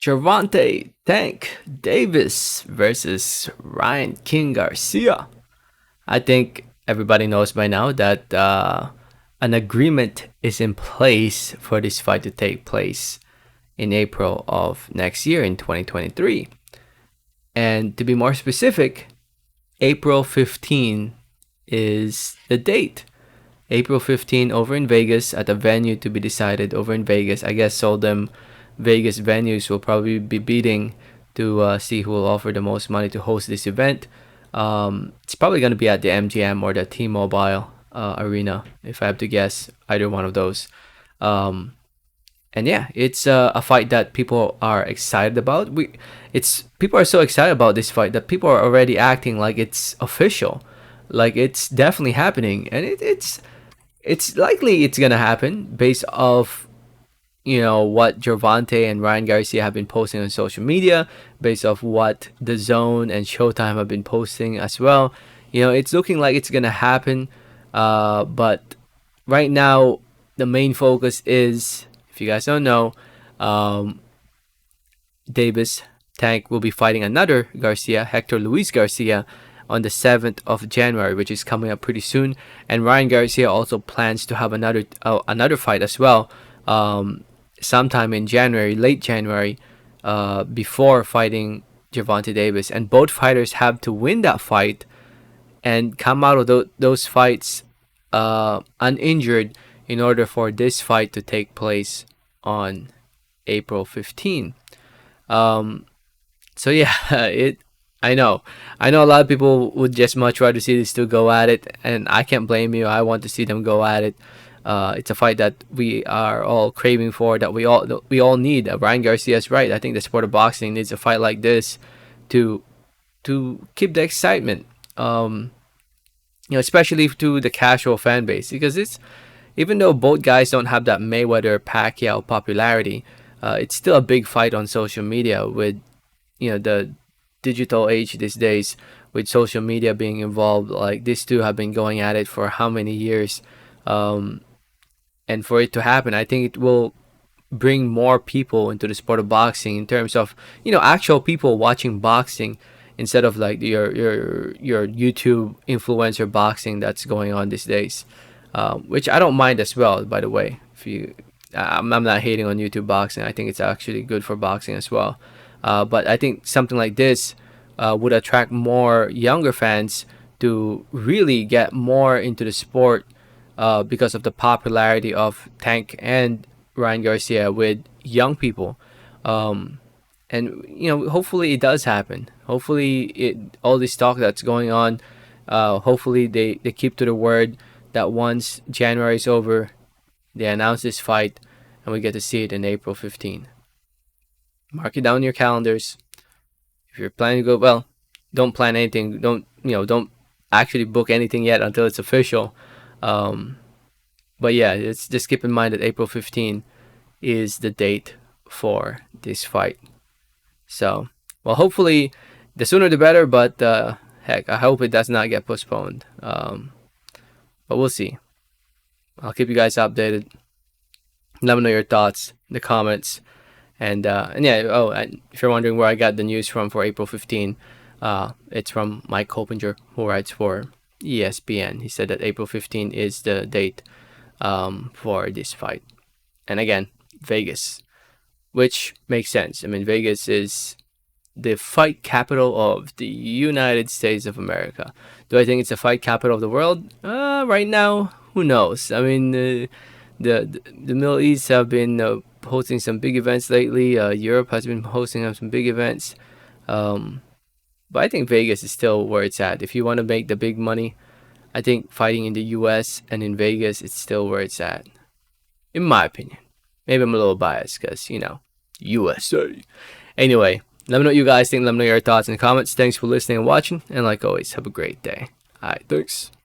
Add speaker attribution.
Speaker 1: Gervonta Tank Davis versus Ryan King Garcia. I think everybody knows by now that an agreement is in place for this fight to take place in April of next year in 2023. And to be more specific, April 15 is the date. April 15 over in Vegas at a venue to be decided over in Vegas. I guess all them Vegas venues will probably be bidding to see who will offer the most money to host this event. It's probably going to be at the MGM or the T-Mobile Arena, if I have to guess, either one of those. Um, and yeah, it's a fight that people are excited about. It's people are so excited about this fight that people are already acting like it's official, like it's definitely happening, and it's likely it's gonna happen based off what Gervonta and Ryan Garcia have been posting on social media, based off what the Zone and Showtime have been posting as well. It's looking like it's gonna happen, but right now the main focus is, if you guys don't know, um, Davis Tank will be fighting another Garcia, Hector Luis Garcia, on the 7th of January, which is coming up pretty soon. And Ryan Garcia also plans to have another fight as well, sometime in January, late January, before fighting Gervonta Davis. And both fighters have to win that fight and come out of those fights uninjured in order for this fight to take place on April 15. Um, so yeah, it. I know, a lot of people would just much rather see these two go at it, and I can't blame you. I want to see them go at it. It's a fight that we are all craving for, that we all need. Ryan Garcia is right. I think the sport of boxing needs a fight like this to keep the excitement. Especially to the casual fan base, because it's, even though both guys don't have that Mayweather Pacquiao popularity, it's still a big fight on social media with the digital age these days, with social media being involved. Like, these two have been going at it for how many years, um, and for it to happen, I think it will bring more people into the sport of boxing, in terms of actual people watching boxing, instead of like your YouTube influencer boxing that's going on these days, which I don't mind as well, by the way. If you I'm not hating on YouTube boxing. I think it's actually good for boxing as well. But I think something like this would attract more younger fans to really get more into the sport, because of the popularity of Tank and Ryan Garcia with young people. Um, and hopefully it does happen. Hopefully, all this talk that's going on, hopefully they keep to the word, that once January is over, they announce this fight, and we get to see it in April 15. Mark it down in your calendars. If you're planning to go, well, don't plan anything. Don't actually book anything yet until it's official. Um, but yeah, it's just keep in mind that April 15 is the date for this fight. So, well, hopefully the sooner the better. But heck, I hope it does not get postponed. But we'll see. I'll keep you guys updated. Let me know your thoughts in the comments. And yeah, and if you're wondering where I got the news from for April 15, it's from Mike Copinger, who writes for ESPN. He said that April 15 is the date for this fight. And again, Vegas, which makes sense. I mean, Vegas is the fight capital of the United States of America. Do I think it's the fight capital of the world? Right now, who knows? I mean, the Middle East have been hosting some big events lately. Europe has been hosting some big events. But I think Vegas is still where it's at. If you want to make the big money, I think fighting in the U.S. and in Vegas, it's still where it's at, in my opinion. Maybe I'm a little biased because, USA. Anyway, let me know what you guys think. Let me know your thoughts in the comments. Thanks for listening and watching. And like always, have a great day. All right, thanks.